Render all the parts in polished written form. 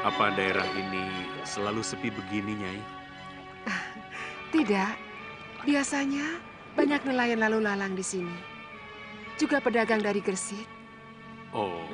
Apa daerah ini selalu sepi begini, Nyai? Tidak, biasanya banyak nelayan lalu lalang di sini. Juga pedagang dari Gresik. Oh,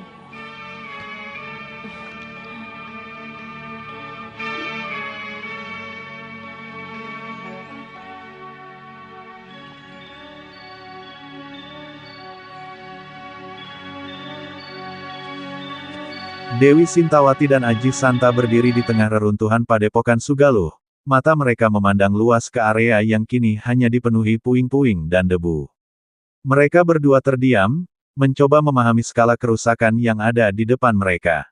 Dewi Sintawati dan Aji Santa berdiri di tengah reruntuhan padepokan Sugaluh. Mata mereka memandang luas ke area yang kini hanya dipenuhi puing-puing dan debu. Mereka berdua terdiam, mencoba memahami skala kerusakan yang ada di depan mereka.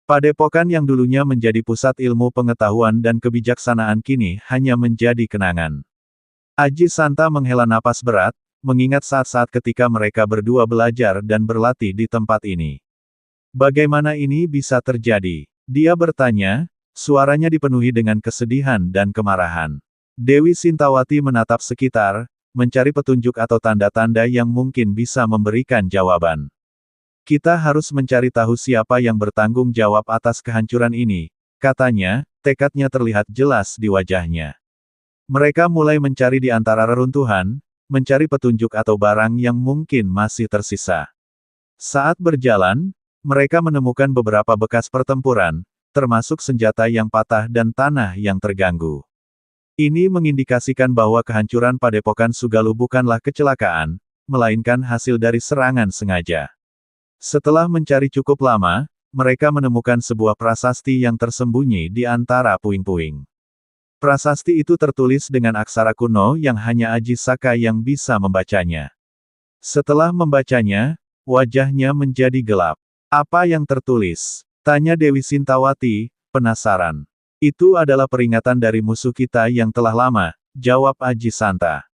Padepokan yang dulunya menjadi pusat ilmu pengetahuan dan kebijaksanaan kini hanya menjadi kenangan. Aji Santa menghela napas berat, mengingat saat-saat ketika mereka berdua belajar dan berlatih di tempat ini. Bagaimana ini bisa terjadi? Dia bertanya, suaranya dipenuhi dengan kesedihan dan kemarahan. Dewi Sintawati menatap sekitar, mencari petunjuk atau tanda-tanda yang mungkin bisa memberikan jawaban. Kita harus mencari tahu siapa yang bertanggung jawab atas kehancuran ini, katanya, tekadnya terlihat jelas di wajahnya. Mereka mulai mencari di antara reruntuhan, mencari petunjuk atau barang yang mungkin masih tersisa. Saat berjalan, mereka menemukan beberapa bekas pertempuran, termasuk senjata yang patah dan tanah yang terganggu. Ini mengindikasikan bahwa kehancuran padepokan Sugaluh bukanlah kecelakaan, melainkan hasil dari serangan sengaja. Setelah mencari cukup lama, mereka menemukan sebuah prasasti yang tersembunyi di antara puing-puing. Prasasti itu tertulis dengan aksara kuno yang hanya Aji Saka yang bisa membacanya. Setelah membacanya, wajahnya menjadi gelap. Apa yang tertulis? Tanya Dewi Sintawati, penasaran. Itu adalah peringatan dari musuh kita yang telah lama, jawab Aji Santa.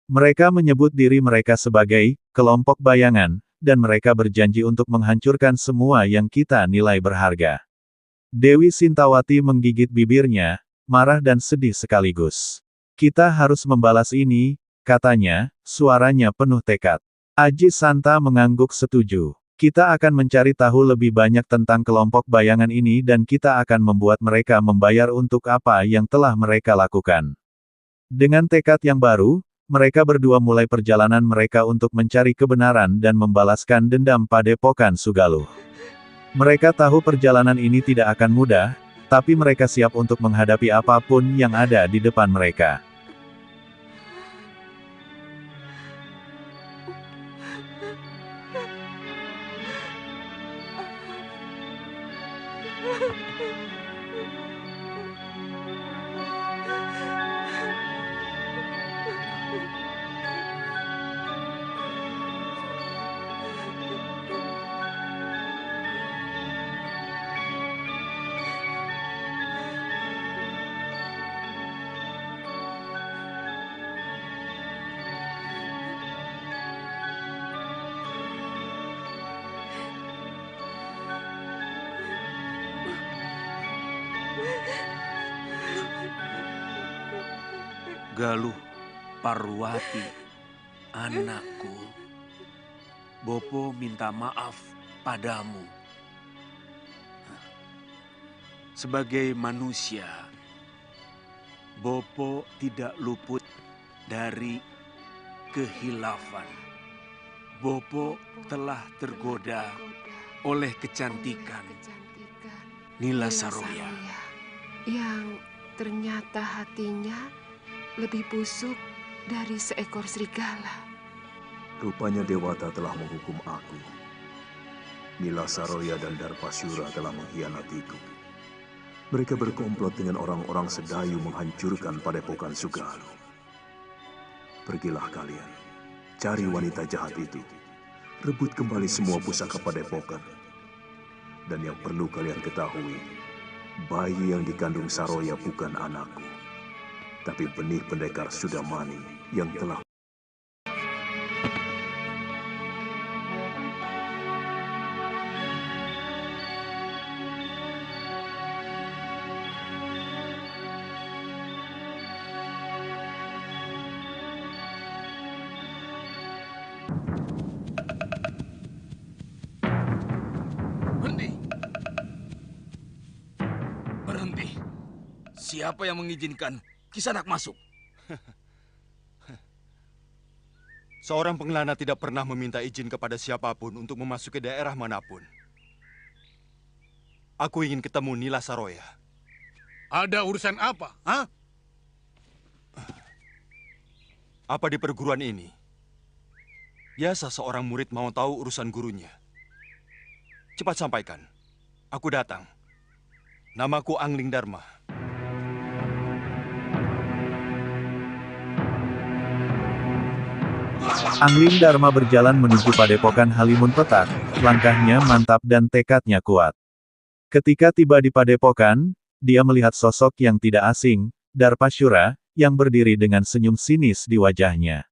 Mereka menyebut diri mereka sebagai kelompok bayangan, dan mereka berjanji untuk menghancurkan semua yang kita nilai berharga. Dewi Sintawati menggigit bibirnya, marah dan sedih sekaligus. Kita harus membalas ini, katanya, suaranya penuh tekad. Aji Santa mengangguk setuju. Kita akan mencari tahu lebih banyak tentang kelompok bayangan ini dan kita akan membuat mereka membayar untuk apa yang telah mereka lakukan. Dengan tekad yang baru, mereka berdua mulai perjalanan mereka untuk mencari kebenaran dan membalaskan dendam padepokan Sugaluh. Mereka tahu perjalanan ini tidak akan mudah, tapi mereka siap untuk menghadapi apapun yang ada di depan mereka. Galuh Parwati, anakku. Bopo minta maaf padamu. Sebagai manusia, Bopo tidak luput dari kehilafan. Bopo telah tergoda oleh kecantikan Nila Saroya. Yang ternyata hatinya lebih busuk dari seekor serigala. Rupanya Dewata telah menghukum aku. Nila Saroya dan Darpasyura telah mengkhianatiku. Mereka berkomplot dengan orang-orang sedayu menghancurkan padepokan Sugaluh. Pergilah kalian, cari wanita jahat itu. Rebut kembali semua pusaka padepokan. Dan yang perlu kalian ketahui, bayi yang dikandung Saroya bukan anakku, tapi benih pendekar Sudamani yang telah Siapa yang mengizinkan Kisanak masuk? Seorang pengelana tidak pernah meminta izin kepada siapapun untuk memasuki daerah manapun. Aku ingin ketemu Nila Saroya. Ada urusan apa? Hah? Apa di perguruan ini? Biasa seorang murid mau tahu urusan gurunya. Cepat sampaikan. Aku datang. Namaku Angling Dharma. Angling Dharma berjalan menuju padepokan Halimun Petak, langkahnya mantap dan tekadnya kuat. Ketika tiba di padepokan, dia melihat sosok yang tidak asing, Darpasyura, yang berdiri dengan senyum sinis di wajahnya.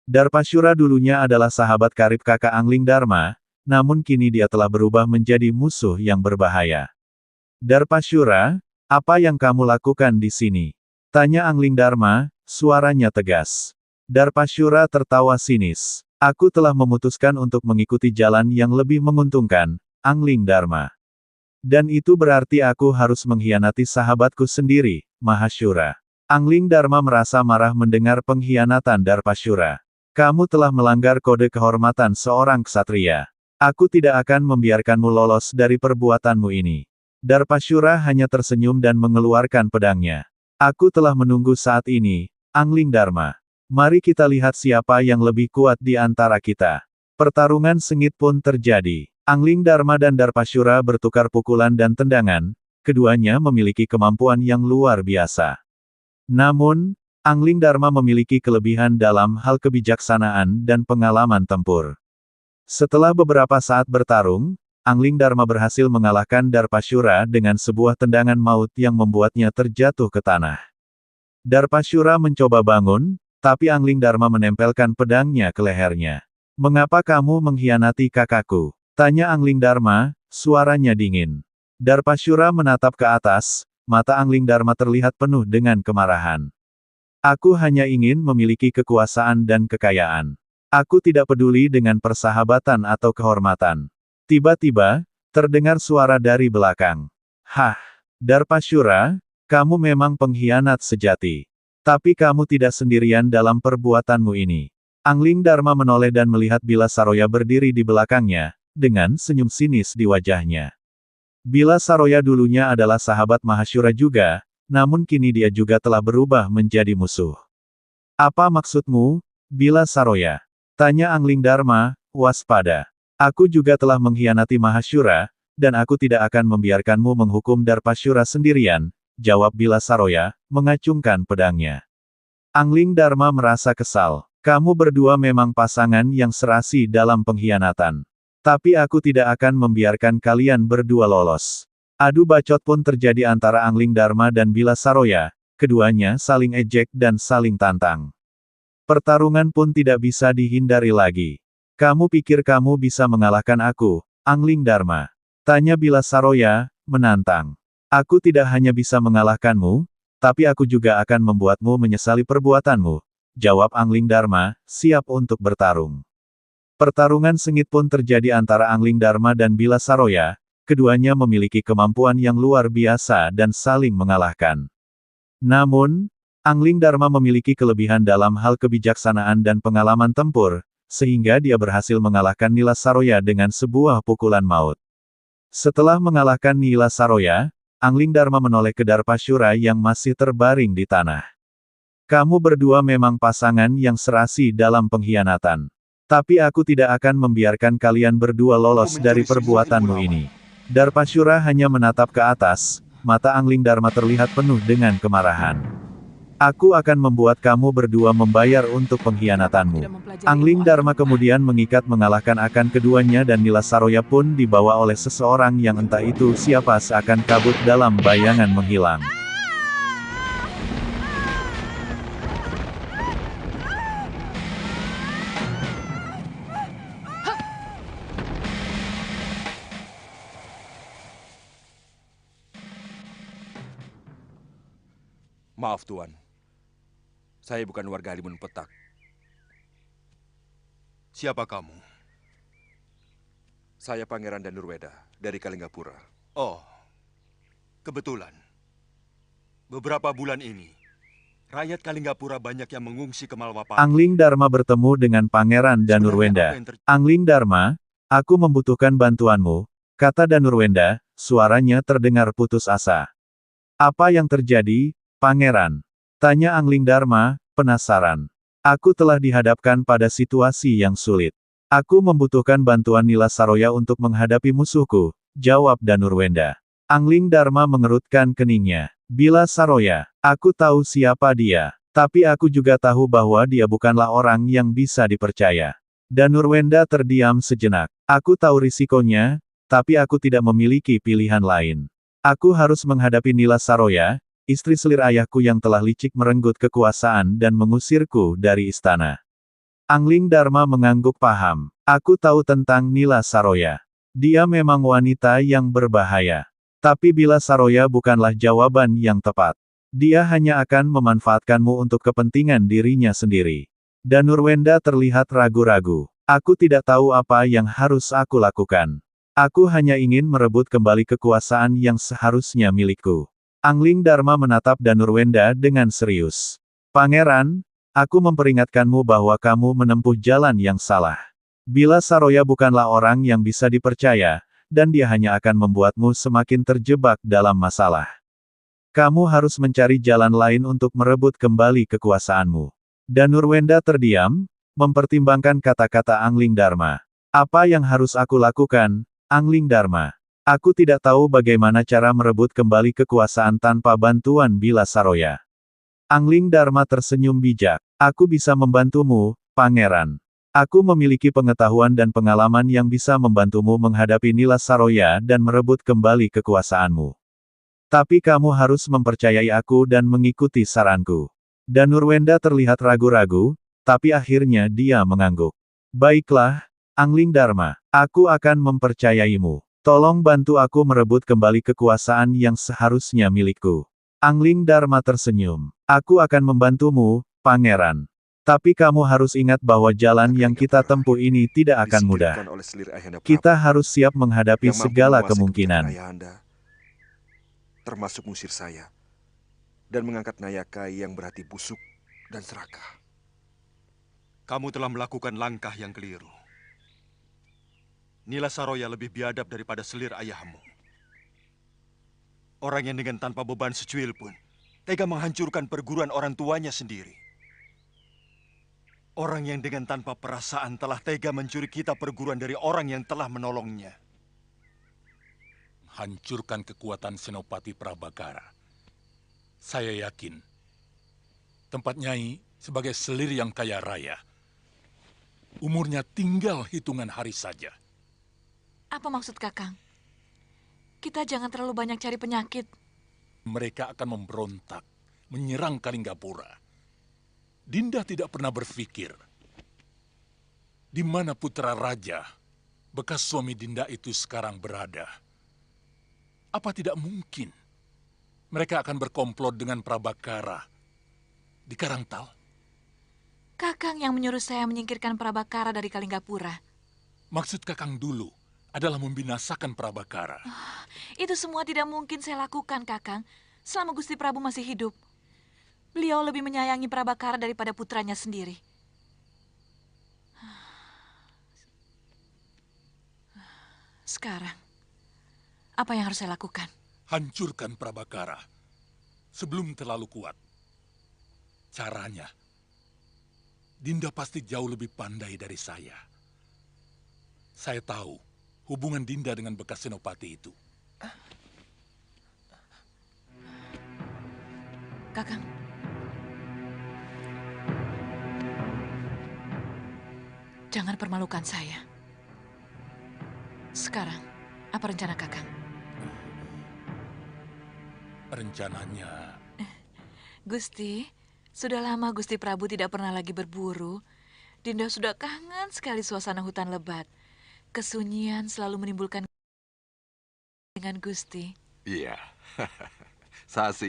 Darpasyura dulunya adalah sahabat karib kakak Angling Dharma, namun kini dia telah berubah menjadi musuh yang berbahaya. Darpasyura, apa yang kamu lakukan di sini? Tanya Angling Dharma, suaranya tegas. Darpasyura tertawa sinis. Aku telah memutuskan untuk mengikuti jalan yang lebih menguntungkan, Angling Dharma. Dan itu berarti aku harus mengkhianati sahabatku sendiri, Mahasyura. Angling Dharma merasa marah mendengar pengkhianatan Darpasyura. Kamu telah melanggar kode kehormatan seorang ksatria. Aku tidak akan membiarkanmu lolos dari perbuatanmu ini. Darpasyura hanya tersenyum dan mengeluarkan pedangnya. Aku telah menunggu saat ini, Angling Dharma. Mari kita lihat siapa yang lebih kuat di antara kita. Pertarungan sengit pun terjadi. Angling Dharma dan Darpasyura bertukar pukulan dan tendangan, keduanya memiliki kemampuan yang luar biasa. Namun, Angling Dharma memiliki kelebihan dalam hal kebijaksanaan dan pengalaman tempur. Setelah beberapa saat bertarung, Angling Dharma berhasil mengalahkan Darpasyura dengan sebuah tendangan maut yang membuatnya terjatuh ke tanah. Darpasyura mencoba bangun, tapi Angling Dharma menempelkan pedangnya ke lehernya. Mengapa kamu mengkhianati kakakku? Tanya Angling Dharma, suaranya dingin. Darpasyura menatap ke atas, mata Angling Dharma terlihat penuh dengan kemarahan. Aku hanya ingin memiliki kekuasaan dan kekayaan. Aku tidak peduli dengan persahabatan atau kehormatan. Tiba-tiba, terdengar suara dari belakang. Hah, Darpasyura, kamu memang pengkhianat sejati. Tapi kamu tidak sendirian dalam perbuatanmu ini. Angling Dharma menoleh dan melihat Bila Saroya berdiri di belakangnya, dengan senyum sinis di wajahnya. Bila Saroya dulunya adalah sahabat Mahasyura juga, namun kini dia juga telah berubah menjadi musuh. Apa maksudmu, Bila Saroya? Tanya Angling Dharma, waspada. Aku juga telah mengkhianati Mahasyura, dan aku tidak akan membiarkanmu menghukum Darpasyura sendirian, jawab Bila Saroya, mengacungkan pedangnya. Angling Dharma merasa kesal. Kamu berdua memang pasangan yang serasi dalam pengkhianatan. Tapi aku tidak akan membiarkan kalian berdua lolos. Adu bacot pun terjadi antara Angling Dharma dan Bila Saroya, keduanya saling ejek dan saling tantang. Pertarungan pun tidak bisa dihindari lagi. Kamu pikir kamu bisa mengalahkan aku, Angling Dharma? Tanya Bila Saroya, menantang. Aku tidak hanya bisa mengalahkanmu, tapi aku juga akan membuatmu menyesali perbuatanmu, jawab Angling Dharma, siap untuk bertarung. Pertarungan sengit pun terjadi antara Angling Dharma dan Bila Saroya, keduanya memiliki kemampuan yang luar biasa dan saling mengalahkan. Namun, Angling Dharma memiliki kelebihan dalam hal kebijaksanaan dan pengalaman tempur, sehingga dia berhasil mengalahkan Nila Saroya dengan sebuah pukulan maut. Setelah mengalahkan Nila Saroya, Angling Dharma menoleh ke Darpasyura yang masih terbaring di tanah. Kamu berdua memang pasangan yang serasi dalam pengkhianatan. Tapi aku tidak akan membiarkan kalian berdua lolos dari perbuatanmu ini. Darpasyura hanya menatap ke atas, mata Angling Dharma terlihat penuh dengan kemarahan. Aku akan membuat kamu berdua membayar untuk pengkhianatanmu. Angling Dharma kemudian mengikat mengalahkan akan keduanya dan Nila Saroya pun dibawa oleh seseorang yang entah itu siapa seakan kabut dalam bayangan menghilang. Maaf Tuan, saya bukan warga Halimun Petak. Siapa kamu? Saya Pangeran Danurweda dari Kalinggapura. Oh, kebetulan. Beberapa bulan ini, rakyat Kalinggapura banyak yang mengungsi ke Malwapati. Angling Dharma bertemu dengan Pangeran Danurwenda. Angling Dharma, aku membutuhkan bantuanmu, kata Danurwenda, suaranya terdengar putus asa. Apa yang terjadi, Pangeran? Tanya Angling Dharma, penasaran. Aku telah dihadapkan pada situasi yang sulit. Aku membutuhkan bantuan Nila Saroya untuk menghadapi musuhku, jawab Danurwenda. Angling Dharma mengerutkan keningnya. Bila Saroya, aku tahu siapa dia, tapi aku juga tahu bahwa dia bukanlah orang yang bisa dipercaya. Danurwenda terdiam sejenak. Aku tahu risikonya, tapi aku tidak memiliki pilihan lain. Aku harus menghadapi Nila Saroya, istri selir ayahku yang telah licik merenggut kekuasaan dan mengusirku dari istana. Angling Dharma mengangguk paham. Aku tahu tentang Nila Saroya. Dia memang wanita yang berbahaya. Tapi bila Saroya bukanlah jawaban yang tepat. Dia hanya akan memanfaatkanmu untuk kepentingan dirinya sendiri. Danurwenda terlihat ragu-ragu. Aku tidak tahu apa yang harus aku lakukan. Aku hanya ingin merebut kembali kekuasaan yang seharusnya milikku. Angling Dharma menatap Danurwenda dengan serius. Pangeran, aku memperingatkanmu bahwa kamu menempuh jalan yang salah. Bila Saroya bukanlah orang yang bisa dipercaya, dan dia hanya akan membuatmu semakin terjebak dalam masalah. Kamu harus mencari jalan lain untuk merebut kembali kekuasaanmu. Danurwenda terdiam, mempertimbangkan kata-kata Angling Dharma. Apa yang harus aku lakukan, Angling Dharma? Aku tidak tahu bagaimana cara merebut kembali kekuasaan tanpa bantuan Bila Saroya. Angling Dharma tersenyum bijak. Aku bisa membantumu, Pangeran. Aku memiliki pengetahuan dan pengalaman yang bisa membantumu menghadapi Nila Saroya dan merebut kembali kekuasaanmu. Tapi kamu harus mempercayai aku dan mengikuti saranku. Danurwenda terlihat ragu-ragu, tapi akhirnya dia mengangguk. Baiklah, Angling Dharma, aku akan mempercayaimu. Tolong bantu aku merebut kembali kekuasaan yang seharusnya milikku. Angling Dharma tersenyum. Aku akan membantumu, Pangeran. Tapi kamu harus ingat bahwa jalan yang kita tempuh ini tidak akan mudah. Kita harus siap menghadapi segala kemungkinan. Termasuk musir saya, dan mengangkat Nayakai yang berhati busuk dan serakah. Kamu telah melakukan langkah yang keliru. Nila Saroya lebih biadab daripada selir ayahmu. Orang yang dengan tanpa beban secuil pun tega menghancurkan perguruan orang tuanya sendiri. Orang yang dengan tanpa perasaan telah tega mencuri kita perguruan dari orang yang telah menolongnya. Hancurkan kekuatan Senopati Prabakara. Saya yakin, tempat Nyai sebagai selir yang kaya raya, umurnya tinggal hitungan hari saja. Apa maksud Kakang? Kita jangan terlalu banyak cari penyakit. Mereka akan memberontak, menyerang Kalinggapura. Dinda tidak pernah berpikir, di mana putra raja, bekas suami Dinda itu sekarang berada. Apa tidak mungkin mereka akan berkomplot dengan Prabakara di Karangtal? Kakang yang menyuruh saya menyingkirkan Prabakara dari Kalinggapura. Maksud Kakang dulu adalah membinasakan Prabakara. Itu semua tidak mungkin saya lakukan, Kakang, selama Gusti Prabu masih hidup. Beliau lebih menyayangi Prabakara daripada putranya sendiri. Sekarang, apa yang harus saya lakukan? Hancurkan Prabakara sebelum terlalu kuat. Caranya, Dinda pasti jauh lebih pandai dari saya. Saya tahu hubungan Dinda dengan bekas senopati itu. Kakang, jangan permalukan saya. Sekarang, apa rencana Kakang? Rencananya... Gusti, sudah lama Gusti Prabu tidak pernah lagi berburu. Dinda sudah kangen sekali suasana hutan lebat. Kesunyian selalu menimbulkan dengan Gusti. Iya.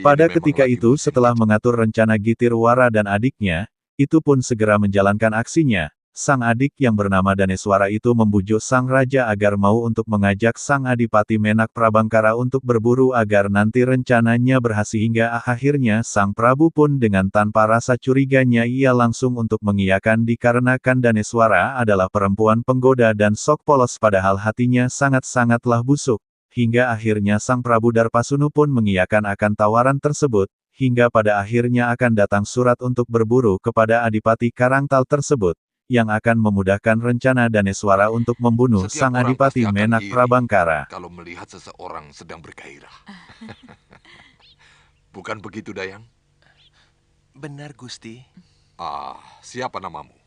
Pada ketika itu setelah mengatur rencana Gitirwara dan adiknya, itu pun segera menjalankan aksinya, sang adik yang bernama Daneswara itu membujuk sang raja agar mau untuk mengajak sang adipati Menak Prabangkara untuk berburu agar nanti rencananya berhasil hingga akhirnya sang Prabu pun dengan tanpa rasa curiganya ia langsung untuk mengiyakan dikarenakan Daneswara adalah perempuan penggoda dan sok polos padahal hatinya sangat-sangatlah busuk. Hingga akhirnya sang Prabu Darpasunu pun mengiyakan akan tawaran tersebut, hingga pada akhirnya akan datang surat untuk berburu kepada Adipati Karangtal tersebut, yang akan memudahkan rencana Daneswara untuk membunuh Setiap sang orang Adipati pasti akan Menak iri Prabangkara. kalau melihat seseorang sedang bergairah. Bukan begitu, Dayang? Benar, Gusti. Ah, siapa namamu?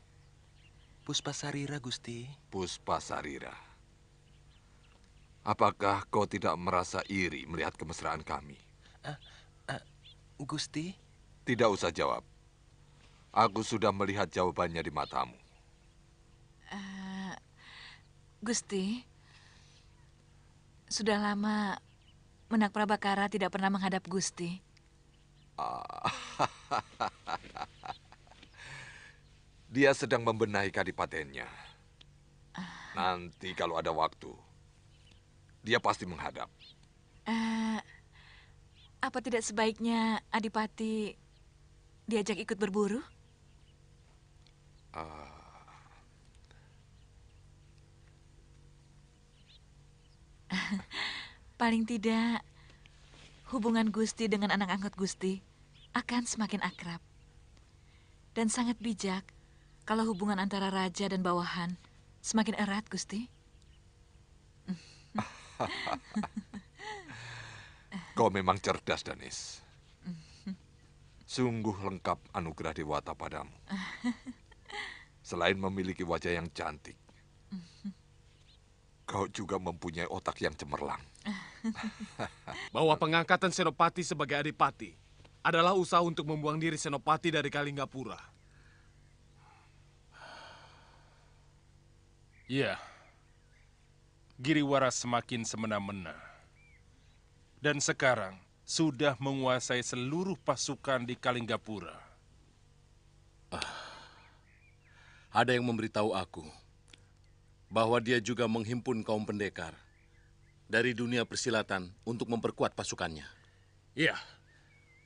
Puspasarira, Gusti. Puspasarira. Apakah kau tidak merasa iri melihat kemesraan kami? Gusti? Tidak usah jawab. Aku sudah melihat jawabannya di matamu. Gusti, sudah lama Menak Prabakara tidak pernah menghadap Gusti. Dia sedang membenahi kadipatennya. Nanti kalau ada waktu, dia pasti menghadap. Apa tidak sebaiknya Adipati diajak ikut berburu? Paling tidak, hubungan Gusti dengan anak angkat Gusti akan semakin akrab. Dan sangat bijak kalau hubungan antara raja dan bawahan semakin erat, Gusti. Kau memang cerdas, Danis. Sungguh lengkap anugerah Dewata padamu. Selain memiliki wajah yang cantik, kau juga mempunyai otak yang cemerlang. Bahwa pengangkatan Senopati sebagai Adipati adalah usaha untuk membuang diri Senopati dari Kalinggapura. Ya, Giriwara semakin semena-mena. Dan sekarang sudah menguasai seluruh pasukan di Kalinggapura. Ada yang memberitahu aku bahwa dia juga menghimpun kaum pendekar dari dunia persilatan untuk memperkuat pasukannya. Iya,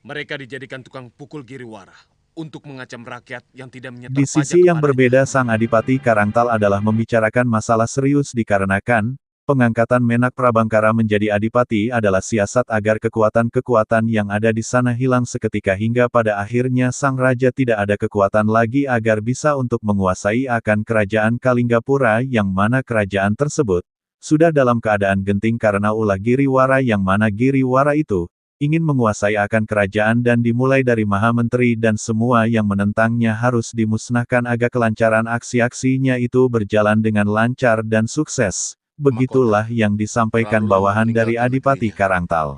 mereka dijadikan tukang pukul Giriwara untuk mengacam rakyat yang tidak menyetor Di pajak sisi yang kepadanya. berbeda sang Adipati Karangtal adalah membicarakan masalah serius dikarenakan pengangkatan Menak Prabangkara menjadi adipati adalah siasat agar kekuatan-kekuatan yang ada di sana hilang seketika hingga pada akhirnya sang raja tidak ada kekuatan lagi agar bisa untuk menguasai akan kerajaan Kalinggapura yang mana kerajaan tersebut sudah dalam keadaan genting karena ulah Giriwara yang mana Giriwara itu ingin menguasai akan kerajaan dan dimulai dari Maha Menteri dan semua yang menentangnya harus dimusnahkan agar kelancaran aksi-aksinya itu berjalan dengan lancar dan sukses. Begitulah yang disampaikan bawahan dari Adipati Karangtal.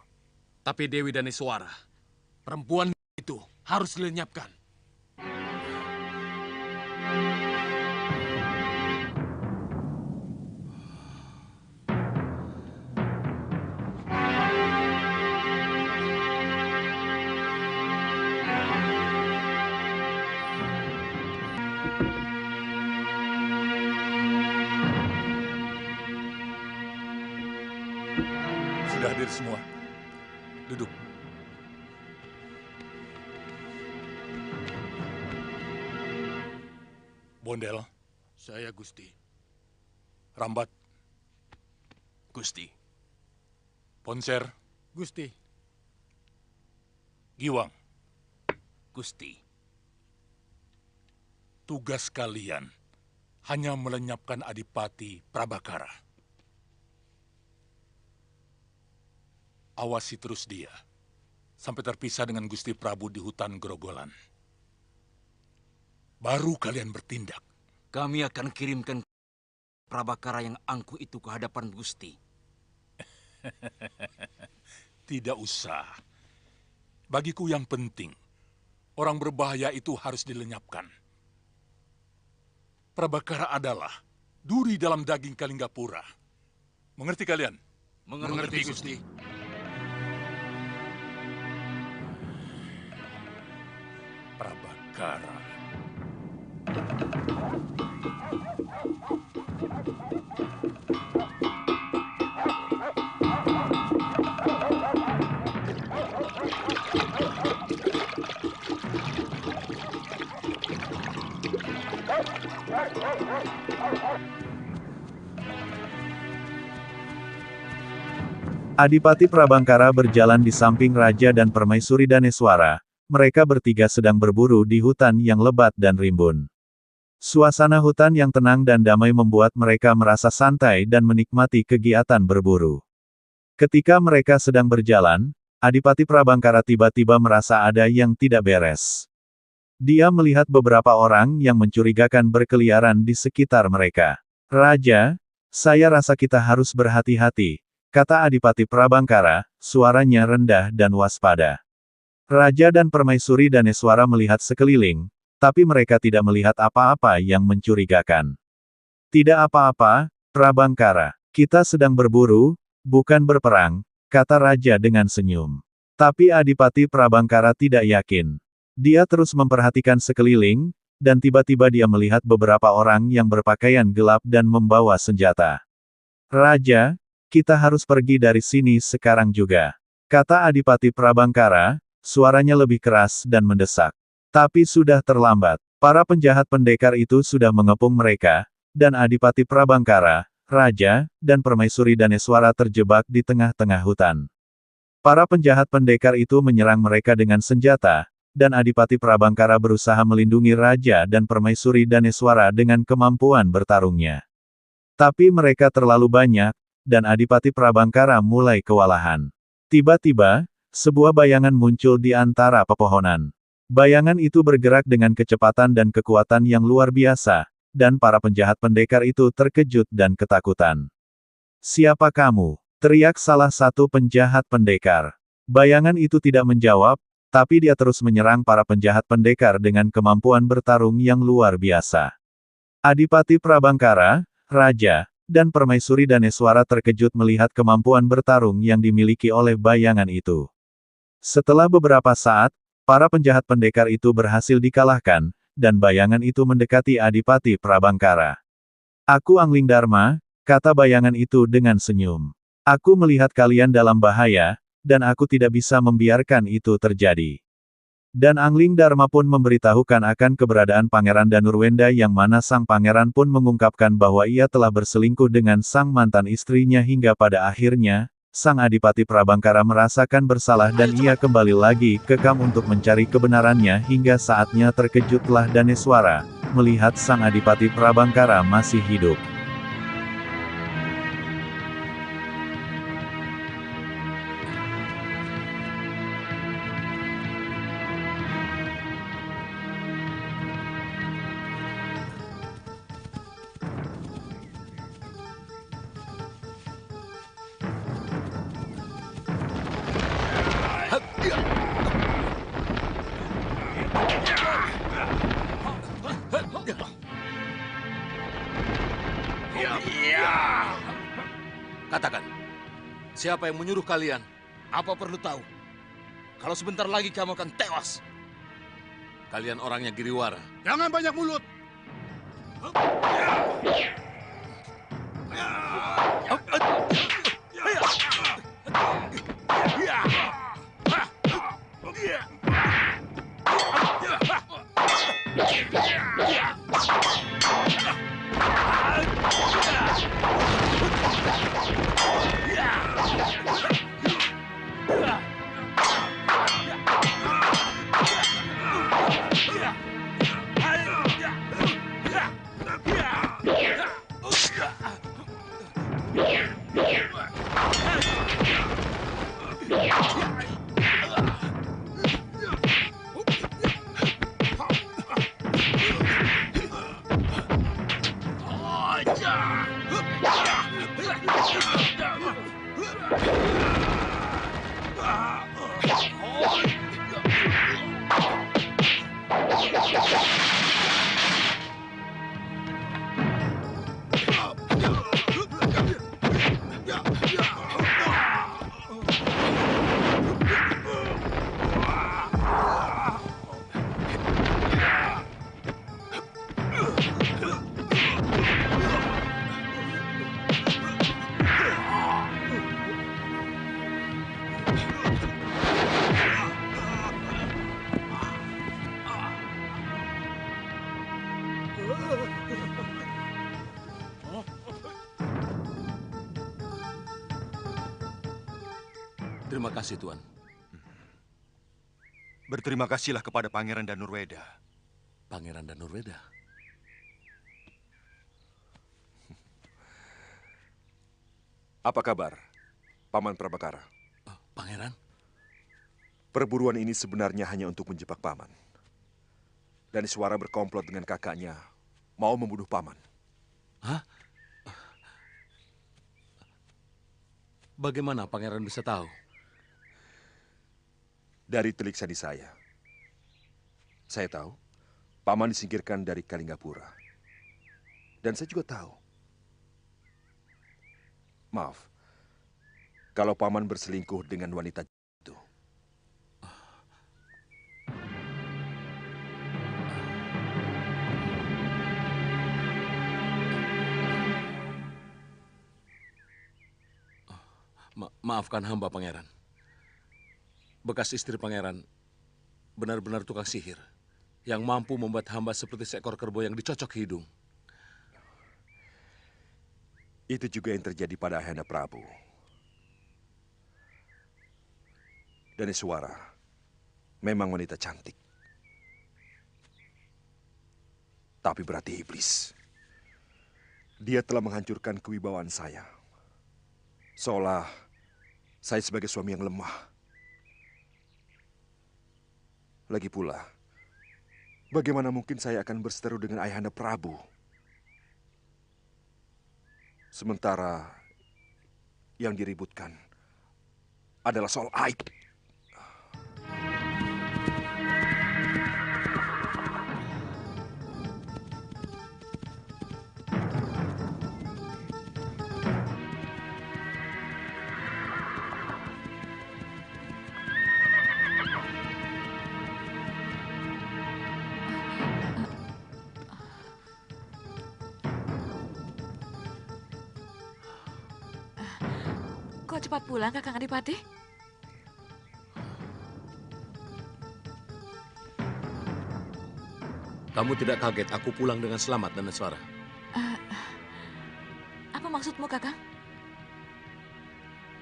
Tapi Dewi Daneswara, perempuan itu harus dilenyapkan. Sudah hadir semua. Duduk. Bondel, Saya, Gusti. Rambat, Gusti. Ponser, Gusti. Giwang. Gusti. Tugas kalian hanya melenyapkan Adipati Prabakara. Awasi terus dia, sampai terpisah dengan Gusti Prabu di hutan Grogolan. Baru kalian bertindak. Kami akan kirimkan Prabakara yang angkuh itu ke hadapan Gusti. Tidak usah. Bagiku yang penting, orang berbahaya itu harus dilenyapkan. Prabakara adalah duri dalam daging Kalinggapura. Mengerti kalian? Mengerti, Gusti. Prabakara. Adipati Prabangkara berjalan di samping Raja dan Permaisuri Daneswara. Mereka bertiga sedang berburu di hutan yang lebat dan rimbun. Suasana hutan yang tenang dan damai membuat mereka merasa santai dan menikmati kegiatan berburu. Ketika mereka sedang berjalan, Adipati Prabangkara tiba-tiba merasa ada yang tidak beres. Dia melihat beberapa orang yang mencurigakan berkeliaran di sekitar mereka. "Raja, saya rasa kita harus berhati-hati," kata Adipati Prabangkara, suaranya rendah dan waspada. Raja dan Permaisuri Daneswara melihat sekeliling, tapi mereka tidak melihat apa-apa yang mencurigakan. "Tidak apa-apa, Prabangkara. Kita sedang berburu, bukan berperang," kata Raja dengan senyum. Tapi Adipati Prabangkara tidak yakin. Dia terus memperhatikan sekeliling, dan tiba-tiba dia melihat beberapa orang yang berpakaian gelap dan membawa senjata. "Raja, kita harus pergi dari sini sekarang juga," kata Adipati Prabangkara, suaranya lebih keras dan mendesak. Tapi sudah terlambat. Para penjahat pendekar itu sudah mengepung mereka, dan Adipati Prabangkara, Raja, dan Permaisuri Daneswara terjebak di tengah-tengah hutan. Para penjahat pendekar itu menyerang mereka dengan senjata, dan Adipati Prabangkara berusaha melindungi Raja dan Permaisuri Daneswara dengan kemampuan bertarungnya. Tapi mereka terlalu banyak, dan Adipati Prabangkara mulai kewalahan. Tiba-tiba, sebuah bayangan muncul di antara pepohonan. Bayangan itu bergerak dengan kecepatan dan kekuatan yang luar biasa, dan para penjahat pendekar itu terkejut dan ketakutan. "Siapa kamu?" teriak salah satu penjahat pendekar. Bayangan itu tidak menjawab, tapi dia terus menyerang para penjahat pendekar dengan kemampuan bertarung yang luar biasa. Adipati Prabangkara, Raja, dan Permaisuri Daneswara terkejut melihat kemampuan bertarung yang dimiliki oleh bayangan itu. Setelah beberapa saat, para penjahat pendekar itu berhasil dikalahkan, dan bayangan itu mendekati Adipati Prabangkara. "Aku Angling Dharma," kata bayangan itu dengan senyum. "Aku melihat kalian dalam bahaya, dan aku tidak bisa membiarkan itu terjadi." Dan Angling Dharma pun memberitahukan akan keberadaan Pangeran Danurwenda, yang mana sang pangeran pun mengungkapkan bahwa ia telah berselingkuh dengan sang mantan istrinya hingga pada akhirnya, sang Adipati Prabangkara merasakan bersalah dan ia kembali lagi ke Kam untuk mencari kebenarannya hingga saatnya terkejutlah Daneswara, melihat sang Adipati Prabangkara masih hidup. Katakan, siapa yang menyuruh kalian? Apa perlu tahu? Kalau sebentar lagi kamu akan tewas. Kalian orangnya Giriwara. Jangan banyak mulut. Terima kasih, Tuan. Berterima kasihlah kepada Pangeran Danurweda. Pangeran Danurweda? Apa kabar, Paman Prabakara? Pangeran? Perburuan ini sebenarnya hanya untuk menjebak Paman. Dan Suara berkomplot dengan kakaknya, mau membunuh Paman. Hah? Bagaimana Pangeran bisa tahu? Dari telik sandi saya. Saya tahu, Paman disingkirkan dari Kalinggapura. Dan saya juga tahu. Maaf, kalau Paman berselingkuh dengan wanita itu. Maafkan hamba, Pangeran. Bekas istri Pangeran benar-benar tukang sihir yang mampu membuat hamba seperti seekor kerbau yang dicocok hidung. Itu juga yang terjadi pada Ayahanda Prabu. Dan Suara memang wanita cantik. Tapi berarti iblis. Dia telah menghancurkan kewibawaan saya. Seolah saya sebagai suami yang lemah. Lagi pula, bagaimana mungkin saya akan berseteru dengan Ayahanda Prabu? Sementara yang diributkan adalah soal aib. Kok cepat pulang, Kakang Adipati? Kamu tidak kaget aku pulang dengan selamat, Daneswara? Apa maksudmu, Kakang?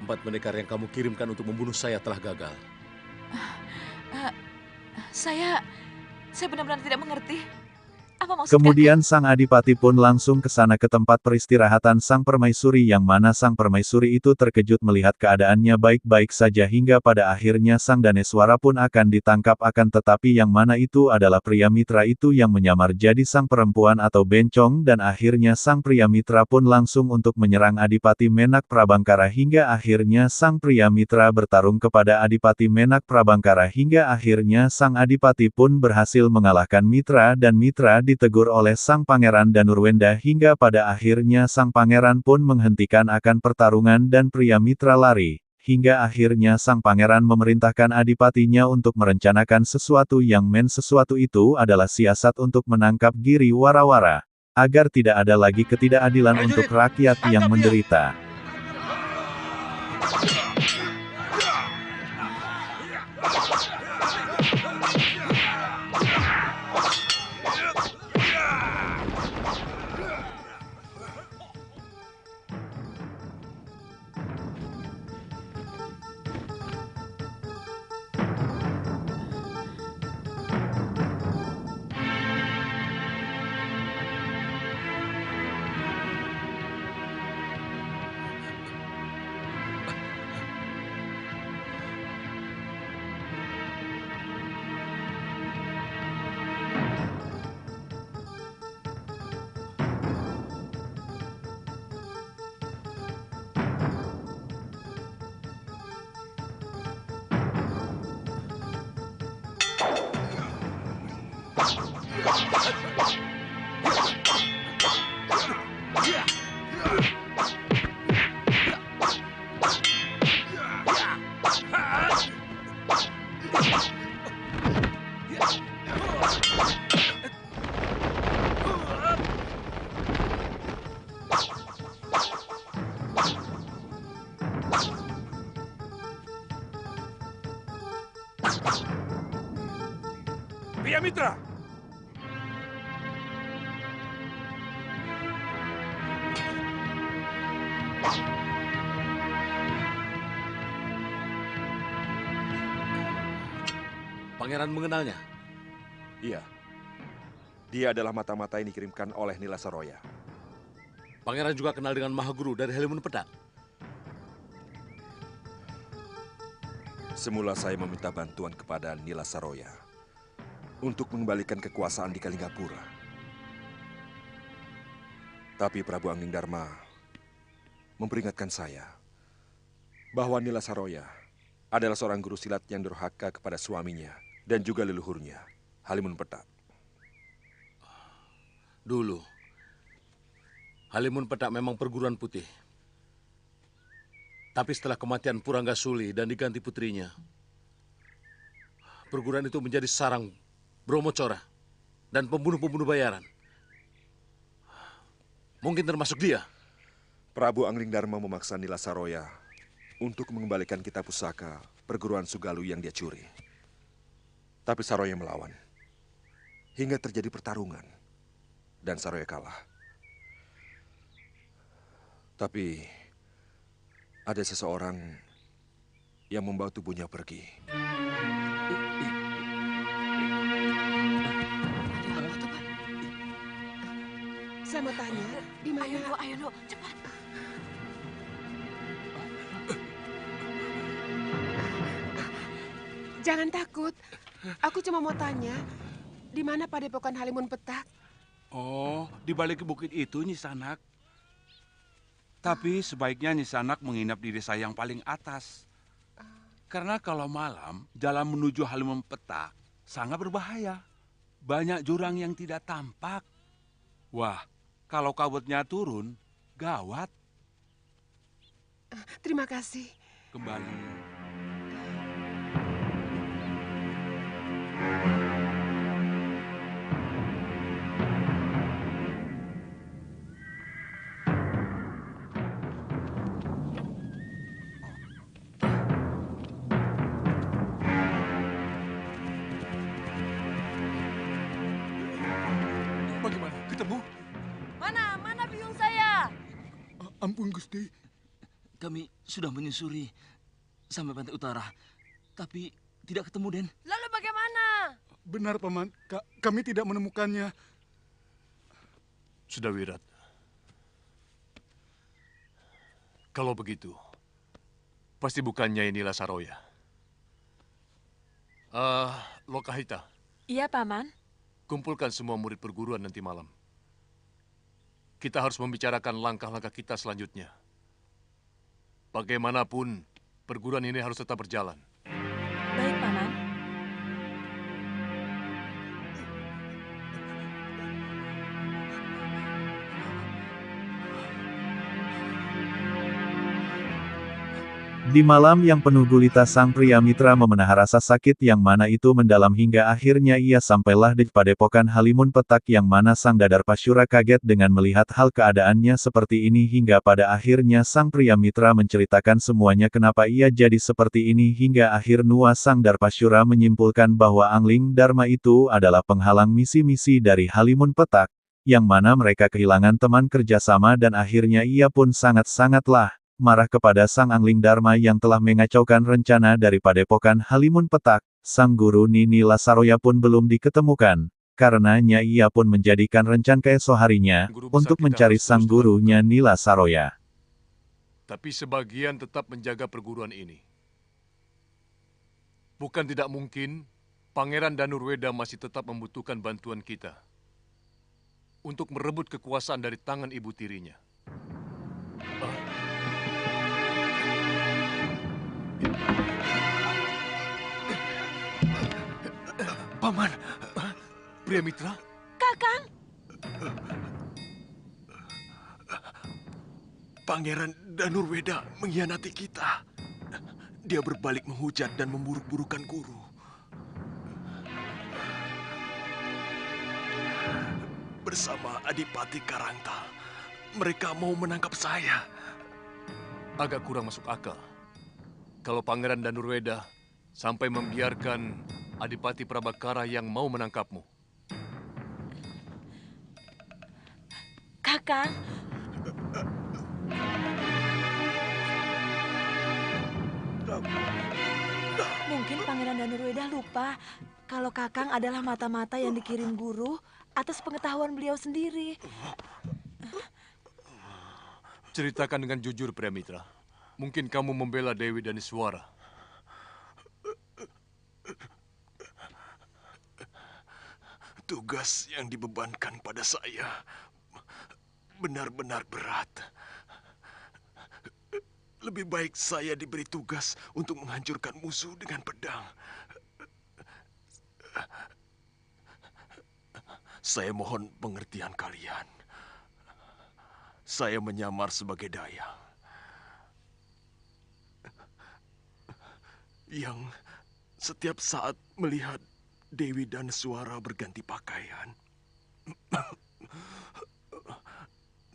4 pendekar yang kamu kirimkan untuk membunuh saya telah gagal. Saya benar-benar tidak mengerti. Apa maksud Kemudian Sang Adipati pun langsung ke sana ke tempat peristirahatan Sang Permaisuri yang mana Sang Permaisuri itu terkejut melihat keadaannya baik-baik saja hingga pada akhirnya Sang Daneswara pun akan ditangkap akan tetapi yang mana itu adalah pria mitra itu yang menyamar jadi sang perempuan atau bencong dan akhirnya sang pria mitra pun langsung untuk menyerang Adipati Menak Prabangkara hingga akhirnya sang pria mitra bertarung kepada Adipati Menak Prabangkara hingga akhirnya Sang Adipati pun berhasil mengalahkan mitra dan mitra ditegur oleh Sang Pangeran Danurwenda hingga pada akhirnya Sang Pangeran pun menghentikan akan pertarungan dan pria mitra lari, hingga akhirnya Sang Pangeran memerintahkan adipatinya untuk merencanakan sesuatu yang sesuatu itu adalah siasat untuk menangkap Giri Warawara, agar tidak ada lagi ketidakadilan untuk rakyat yang menderita. Pria Mitra! Pangeran mengenalnya? Iya. Dia adalah mata-mata yang dikirimkan oleh Nila Saroya. Pangeran juga kenal dengan Mahaguru dari Halimun Petak. Semula saya meminta bantuan kepada Nila Saroya untuk mengembalikan kekuasaan di Kalinggapura. Tapi Prabu Anglingdarma memperingatkan saya bahwa Nila Saroya adalah seorang guru silat yang durhaka kepada suaminya dan juga leluhurnya, Halimun Petak. Dulu, Halimun Petak memang perguruan putih. Tapi setelah kematian Puranggasuli dan diganti putrinya, perguruan itu menjadi sarang Bromocora dan pembunuh-pembunuh bayaran. Mungkin termasuk dia. Prabu Anglingdarma memaksa Nila Saroya untuk mengembalikan kitab pusaka perguruan Sugalu yang dia curi. Tapi Saroya melawan. Hingga terjadi pertarungan. Dan Saroya kalah. Tapi ada seseorang yang membawa tubuhnya pergi. Saya mau tanya, di mana? Ayo, Nduk, cepat. Jangan takut. Aku cuma mau tanya, di mana padepokan Halimun Petak? Oh, di balik bukit itu, Nyi Sanak. Tapi sebaiknya Nyi Sanak menginap di desa yang paling atas. Karena kalau malam, jalan menuju Halimun Petak sangat berbahaya. Banyak jurang yang tidak tampak. Wah, kalau kabutnya turun, gawat. Terima kasih. Kembali. Bagaimana? Ketemu? Mana biung saya? Ampun, Gusti. Kami sudah menyusuri sampai pantai utara, tapi tidak ketemu, Den. Lalu bagaimana? Benar, Paman. Kami tidak menemukannya. Sudah, Wirat. Kalau begitu, pasti bukan Nyai Nila Saroya. Lokahita. Iya, Paman. Kumpulkan semua murid perguruan nanti malam. Kita harus membicarakan langkah-langkah kita selanjutnya. Bagaimanapun, perguruan ini harus tetap berjalan. Baik, Paman. Di malam yang penuh gulita sang pria mitra memenahan rasa sakit yang mana itu mendalam hingga akhirnya ia sampailah di padepokan Halimun Petak yang mana sang Dadar Pasyura kaget dengan melihat hal keadaannya seperti ini hingga pada akhirnya sang pria mitra menceritakan semuanya kenapa ia jadi seperti ini hingga akhir Nua sang Darpasyura menyimpulkan bahwa Angling Dharma itu adalah penghalang misi-misi dari Halimun Petak, yang mana mereka kehilangan teman kerjasama dan akhirnya ia pun sangat-sangatlah marah kepada sang Angling Dharma yang telah mengacaukan rencana dari padepokan Halimun Petak. Sang guru Nila Saroya pun belum diketemukan, karenanya ia pun menjadikan rencana keesok harinya untuk mencari sang gurunya Nila Saroya. Tapi sebagian tetap menjaga perguruan ini. Bukan tidak mungkin, Pangeran Danurweda masih tetap membutuhkan bantuan kita untuk merebut kekuasaan dari tangan ibu tirinya. Paman, pria mitra. Kakang. Pangeran Danurweda mengkhianati kita. Dia berbalik menghujat dan memburuk-burukan guru. Bersama Adipati Karangtal, mereka mau menangkap saya. Agak kurang masuk akal. Kalau Pangeran Danurweda sampai membiarkan Adipati Prabakara yang mau menangkapmu. Kakang. Mungkin Pangeran Danurweda lupa kalau Kakang adalah mata-mata yang dikirim guru atas pengetahuan beliau sendiri. Ceritakan dengan jujur, Premitra. Mungkin kamu membela Dewi Daniswara. Tugas yang dibebankan pada saya benar-benar berat. Lebih baik saya diberi tugas untuk menghancurkan musuh dengan pedang. Saya mohon pengertian kalian. Saya menyamar sebagai dayang yang setiap saat melihat Dewi Daniswara berganti pakaian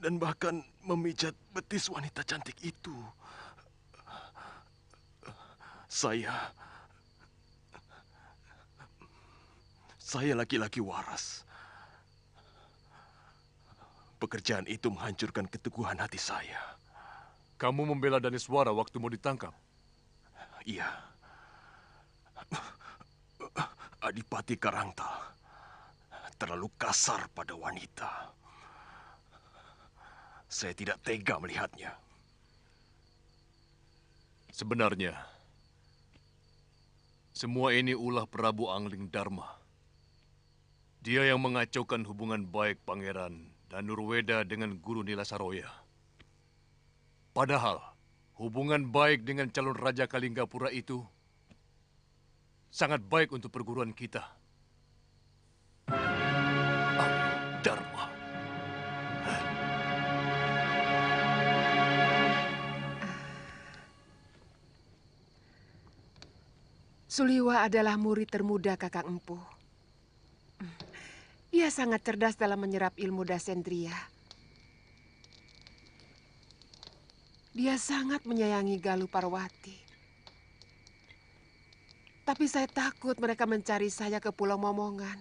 dan bahkan memijat betis wanita cantik itu. Saya laki-laki waras. Pekerjaan itu menghancurkan keteguhan hati saya. Kamu membela Daniswara waktu mau ditangkap? Iya. Adipati Karangta terlalu kasar pada wanita. Saya tidak tega melihatnya. Sebenarnya, semua ini ulah Prabu Angling Dharma. Dia yang mengacaukan hubungan baik Pangeran Danurweda dengan Guru Nilasaroya. Padahal, hubungan baik dengan calon Raja Kalinggapura itu sangat baik untuk perguruan kita. Dharma. Suliwa adalah murid termuda Kakang Empu. Ia sangat cerdas dalam menyerap ilmu dasendria. Dia sangat menyayangi Galuh Parwati. Tapi saya takut mereka mencari saya ke Pulau Momongan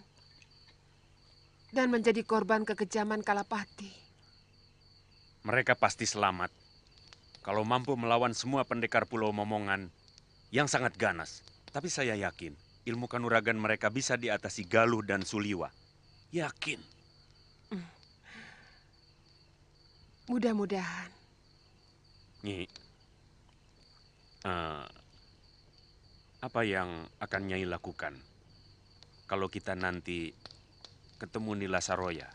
dan menjadi korban kekejaman Kalapati. Mereka pasti selamat kalau mampu melawan semua pendekar Pulau Momongan yang sangat ganas. Tapi saya yakin ilmu kanuragan mereka bisa diatasi Galuh dan Suliwa. Yakin. Mudah-mudahan. Nyi, apa yang akan Nyai lakukan kalau kita nanti ketemu Nilasaroya?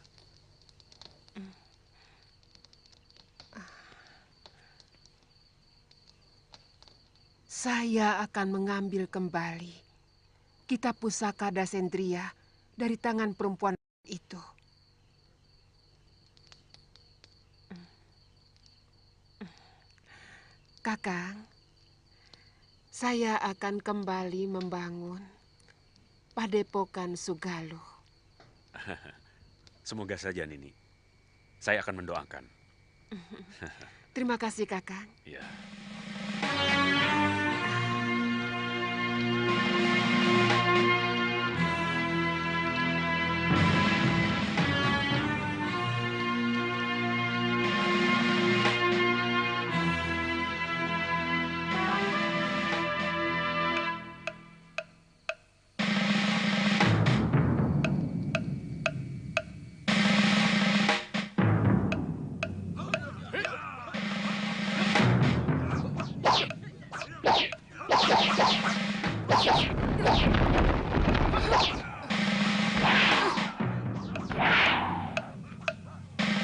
Saya akan mengambil kembali kitab pusaka Dasendria dari tangan perempuan itu. Kakang, saya akan kembali membangun Padepokan Sugaluh. Semoga saja, Nini. Saya akan mendoakan. Terima kasih, Kakang. Ya.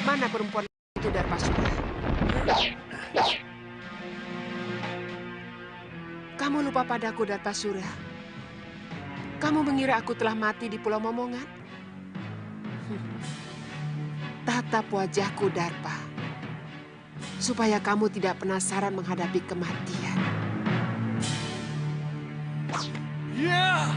Mana perempuan itu, Darpasura? Kamu lupa padaku, Darpasura? Kamu mengira aku telah mati di Pulau Momongan? Tatap wajahku, Darpa, supaya kamu tidak penasaran menghadapi kematian. Yeah!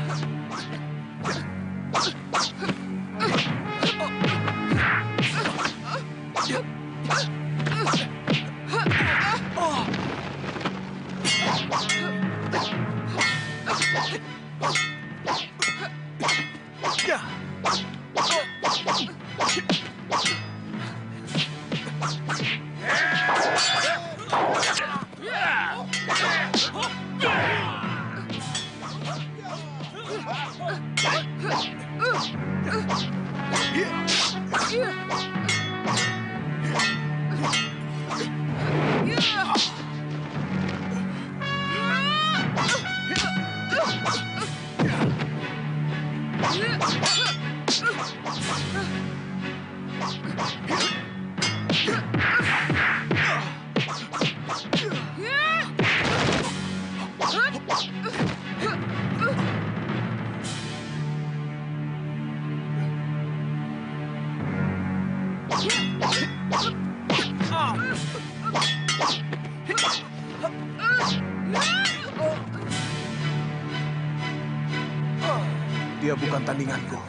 Dia bukan tandinganku.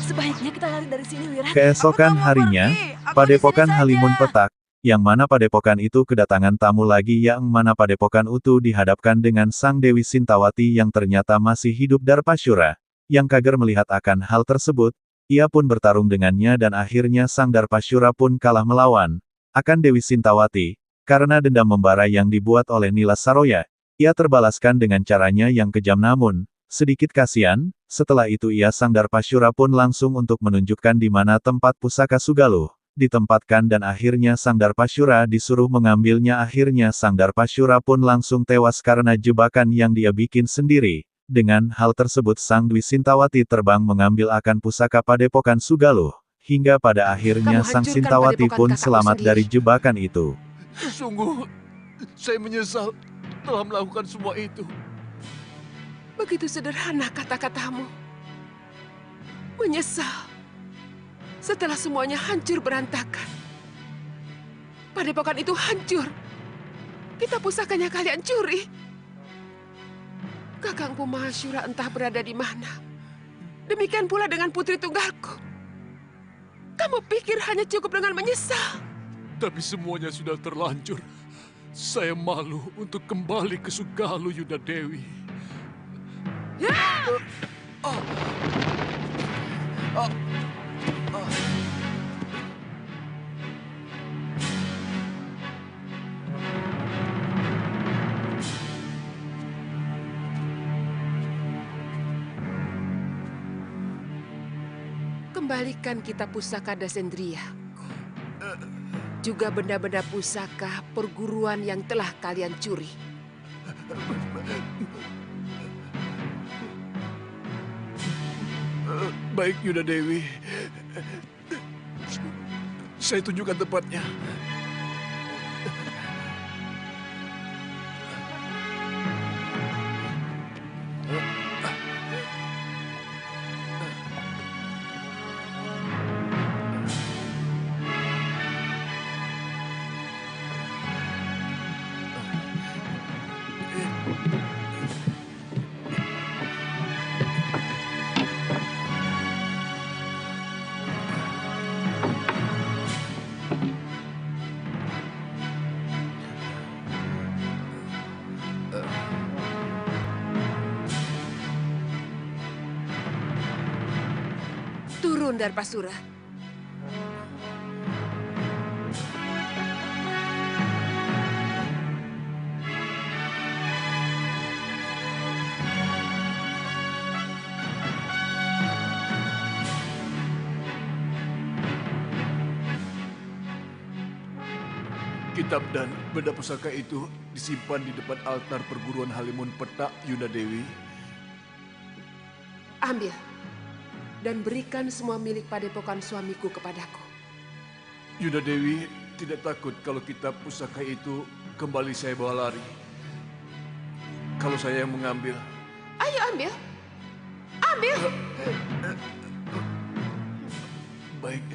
Sebaiknya kita lari dari sini, Wira. Keesokan harinya, Padepokan Halimun Petak, yang mana padepokan itu kedatangan tamu lagi yang mana padepokan itu dihadapkan dengan Sang Dewi Sintawati yang ternyata masih hidup. Darpasyura, yang kaget melihat akan hal tersebut, ia pun bertarung dengannya dan akhirnya Sang Darpasyura pun kalah melawan akan Dewi Sintawati, karena dendam membara yang dibuat oleh Nila Saroya. Ia terbalaskan dengan caranya yang kejam namun sedikit kasihan. Setelah itu Sang Darpasyura pun langsung untuk menunjukkan di mana tempat pusaka Sugaluh ditempatkan dan akhirnya Sang Darpasyura disuruh mengambilnya. Akhirnya Sang Darpasyura pun langsung tewas karena jebakan yang dia bikin sendiri. Dengan hal tersebut Sang Dwi Sintawati terbang mengambil akan pusaka padepokan Sugaluh, hingga pada akhirnya Sang Sintawati pun selamat dari jebakan itu. Sungguh, saya menyesal telah melakukan semua itu. Begitu sederhana kata-katamu. Menyesal. Setelah semuanya hancur berantakan. Padepokan itu hancur. Kita pusakanya kalian curi. Kakangku Mahasyura entah berada di mana. Demikian pula dengan putri tunggalku. Kamu pikir hanya cukup dengan menyesal? Tapi semuanya sudah terlanjur. Saya malu untuk kembali ke Sugaluh, Yuda Dewi. Ya! Kembalikan kitab pusaka Dasendriya. Juga benda-benda pusaka perguruan yang telah kalian curi. Baik, Yuda Dewi. Saya tunjukkan tempatnya. Turun, Darpasura. Kitab dan benda pusaka itu disimpan di depan altar perguruan Halimun Petak, Yuda Dewi. Ambil. Dan berikan semua milik padepokan suamiku kepadaku. Yuda Dewi tidak takut kalau kitab pusaka itu kembali saya bawa lari. Kalau saya yang mengambil. Ayo ambil. Ambil. Baik.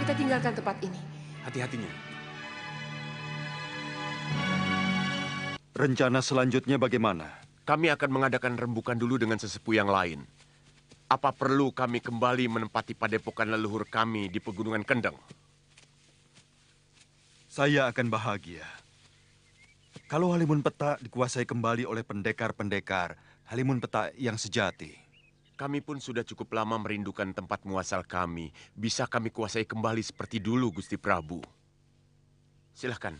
Kita tinggalkan tempat ini. Hati-hatinya. Rencana selanjutnya bagaimana? Kami akan mengadakan rembukan dulu dengan sesepuh yang lain. Apa perlu kami kembali menempati padepokan leluhur kami di Pegunungan Kendeng? Saya akan bahagia kalau Halimun Peta dikuasai kembali oleh pendekar-pendekar Halimun Peta yang sejati. Kami pun sudah cukup lama merindukan tempat muasal kami. Bisa kami kuasai kembali seperti dulu, Gusti Prabu. Silahkan.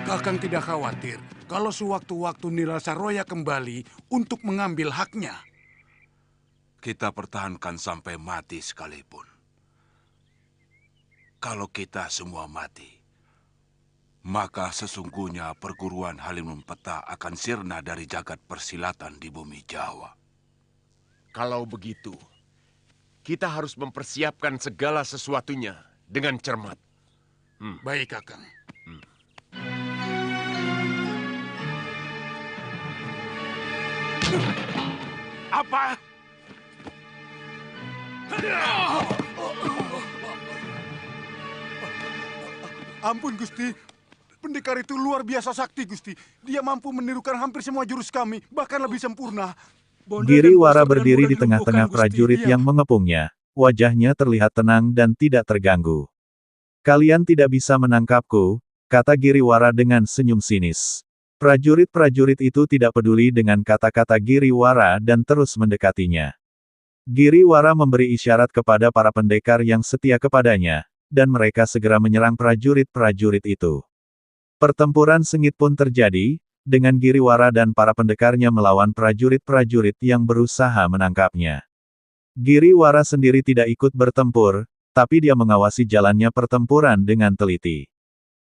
Kakang tidak khawatir kalau sewaktu-waktu Nilasaroya kembali untuk mengambil haknya. Kita pertahankan sampai mati sekalipun. Kalau kita semua mati, maka sesungguhnya perguruan Halimun Peta akan sirna dari jagat persilatan di bumi Jawa. Kalau begitu, kita harus mempersiapkan segala sesuatunya dengan cermat. Baik, Kakang. Apa? Ampun, Gusti. Pendekar itu luar biasa sakti, Gusti. Dia mampu menirukan hampir semua jurus kami, bahkan lebih sempurna. Giriwara berdiri di tengah-tengah prajurit yang mengepungnya. Wajahnya terlihat tenang dan tidak terganggu. Kalian tidak bisa menangkapku, kata Giriwara dengan senyum sinis. Prajurit-prajurit itu tidak peduli dengan kata-kata Giriwara dan terus mendekatinya. Giriwara memberi isyarat kepada para pendekar yang setia kepadanya, dan mereka segera menyerang prajurit-prajurit itu. Pertempuran sengit pun terjadi, dengan Giriwara dan para pendekarnya melawan prajurit-prajurit yang berusaha menangkapnya. Giriwara sendiri tidak ikut bertempur, tapi dia mengawasi jalannya pertempuran dengan teliti.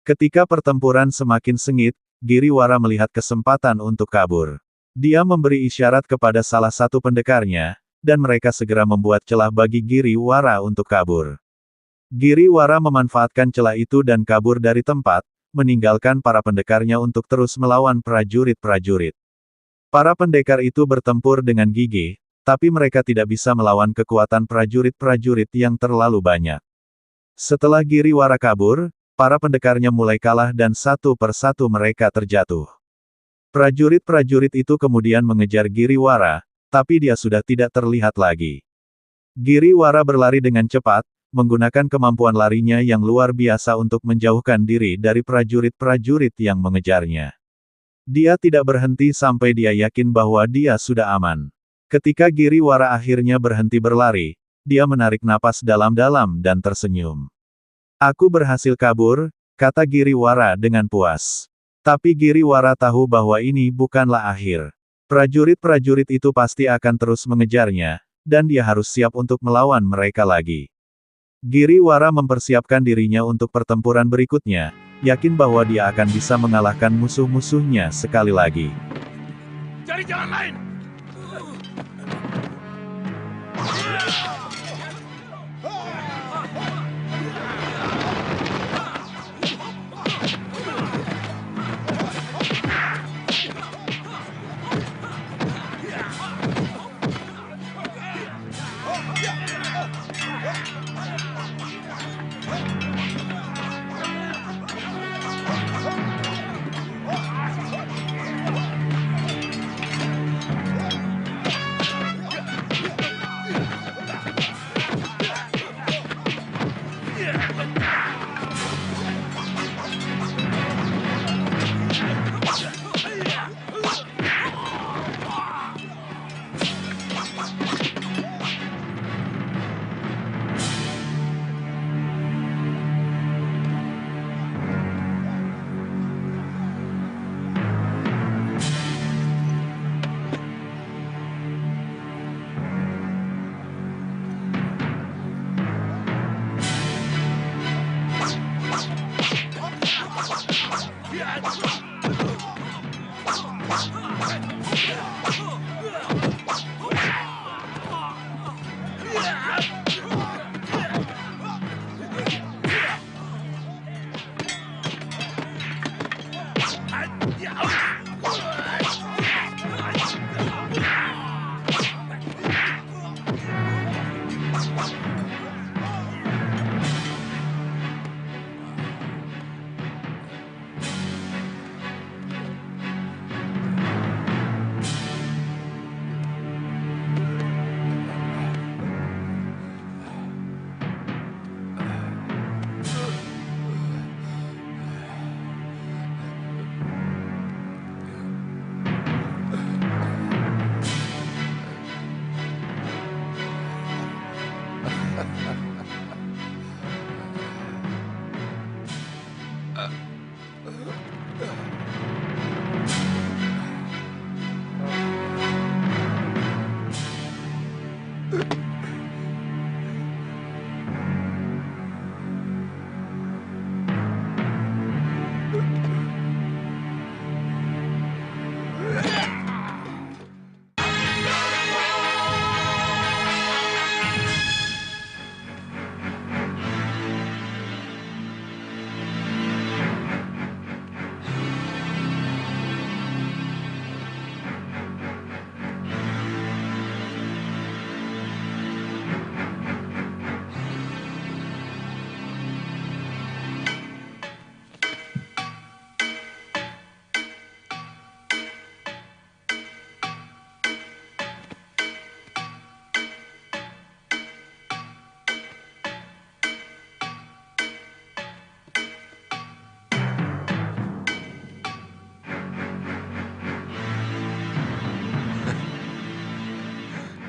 Ketika pertempuran semakin sengit, Giriwara melihat kesempatan untuk kabur. Dia memberi isyarat kepada salah satu pendekarnya, dan mereka segera membuat celah bagi Giriwara untuk kabur. Giriwara memanfaatkan celah itu dan kabur dari tempat, meninggalkan para pendekarnya untuk terus melawan prajurit-prajurit. Para pendekar itu bertempur dengan gigih, tapi mereka tidak bisa melawan kekuatan prajurit-prajurit yang terlalu banyak. Setelah Giriwara kabur, para pendekarnya mulai kalah dan satu persatu mereka terjatuh. Prajurit-prajurit itu kemudian mengejar Giriwara, tapi dia sudah tidak terlihat lagi. Giriwara berlari dengan cepat, menggunakan kemampuan larinya yang luar biasa untuk menjauhkan diri dari prajurit-prajurit yang mengejarnya. Dia tidak berhenti sampai dia yakin bahwa dia sudah aman. Ketika Giriwara akhirnya berhenti berlari, dia menarik napas dalam-dalam dan tersenyum. Aku berhasil kabur, kata Giriwara dengan puas. Tapi Giriwara tahu bahwa ini bukanlah akhir. Prajurit-prajurit itu pasti akan terus mengejarnya, dan dia harus siap untuk melawan mereka lagi. Giriwara mempersiapkan dirinya untuk pertempuran berikutnya, yakin bahwa dia akan bisa mengalahkan musuh-musuhnya sekali lagi. Cari jalan lain!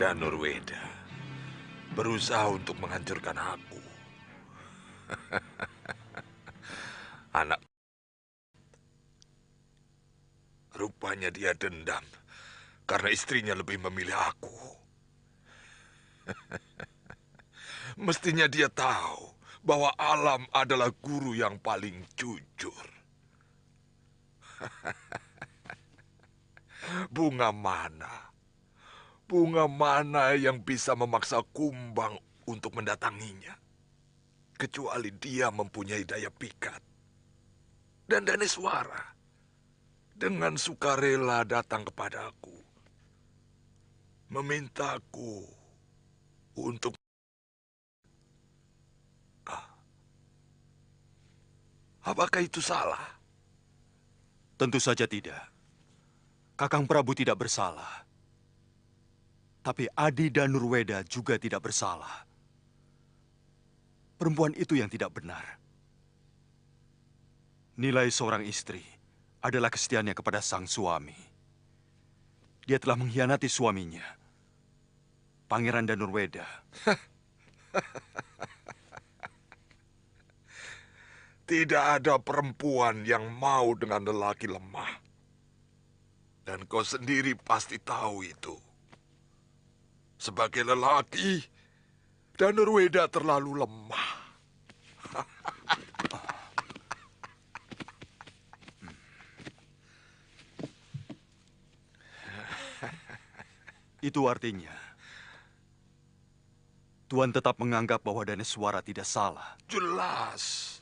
Danurweda berusaha untuk menghancurkan aku. Anak, rupanya dia dendam karena istrinya lebih memilih aku. Mestinya dia tahu bahwa alam adalah guru yang paling jujur. Bunga mana? Bunga mana yang bisa memaksa kumbang untuk mendatanginya? Kecuali dia mempunyai daya pikat. Dan Daneswara dengan sukarela datang kepadaku, memintaku untuk... Apakah itu salah? Tentu saja tidak. Kakang Prabu tidak bersalah. Tapi Adi Danurweda juga tidak bersalah. Perempuan itu yang tidak benar. Nilai seorang istri adalah kesetiaannya kepada sang suami. Dia telah mengkhianati suaminya, Pangeran Danurweda. Tidak ada perempuan yang mau dengan lelaki lemah. Dan kau sendiri pasti tahu itu. Sebagai lelaki, Danurweda terlalu lemah. Itu artinya, Tuan tetap menganggap bahwa Daneswara tidak salah. Jelas.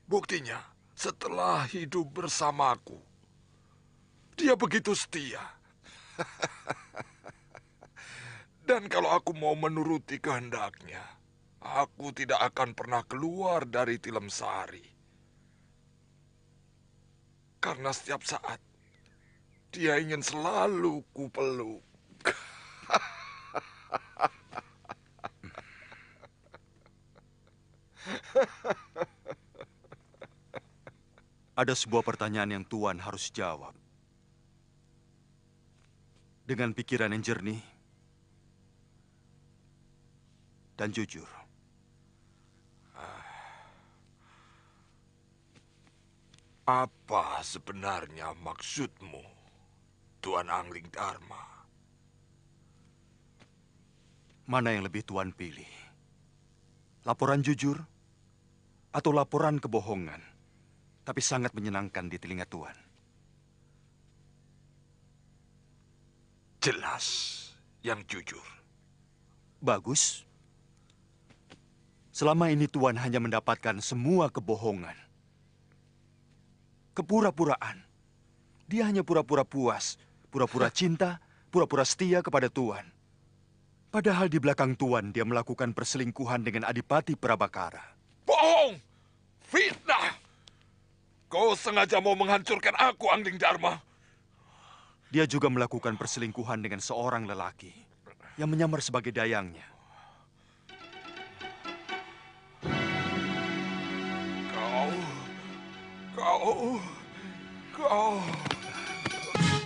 Buktinya, setelah hidup bersamaku, dia begitu setia. Dan kalau aku mau menuruti kehendaknya, aku tidak akan pernah keluar dari Tilemsari. Karena setiap saat, dia ingin selalu kupeluk. Ada sebuah pertanyaan yang Tuan harus jawab. Dengan pikiran yang jernih dan jujur. Apa sebenarnya maksudmu, Tuan Angling Dharma? Mana yang lebih Tuan pilih? Laporan jujur atau laporan kebohongan, tapi sangat menyenangkan di telinga Tuan? Jelas, yang jujur. Bagus. Selama ini Tuan hanya mendapatkan semua kebohongan. Kepura-puraan. Dia hanya pura-pura puas, pura-pura cinta, pura-pura setia kepada Tuan. Padahal di belakang Tuan dia melakukan perselingkuhan dengan Adipati Prabakara. Bohong! Fitnah! Kau sengaja mau menghancurkan aku, Angling Dharma. Dia juga melakukan perselingkuhan dengan seorang lelaki yang menyamar sebagai dayangnya. Kau...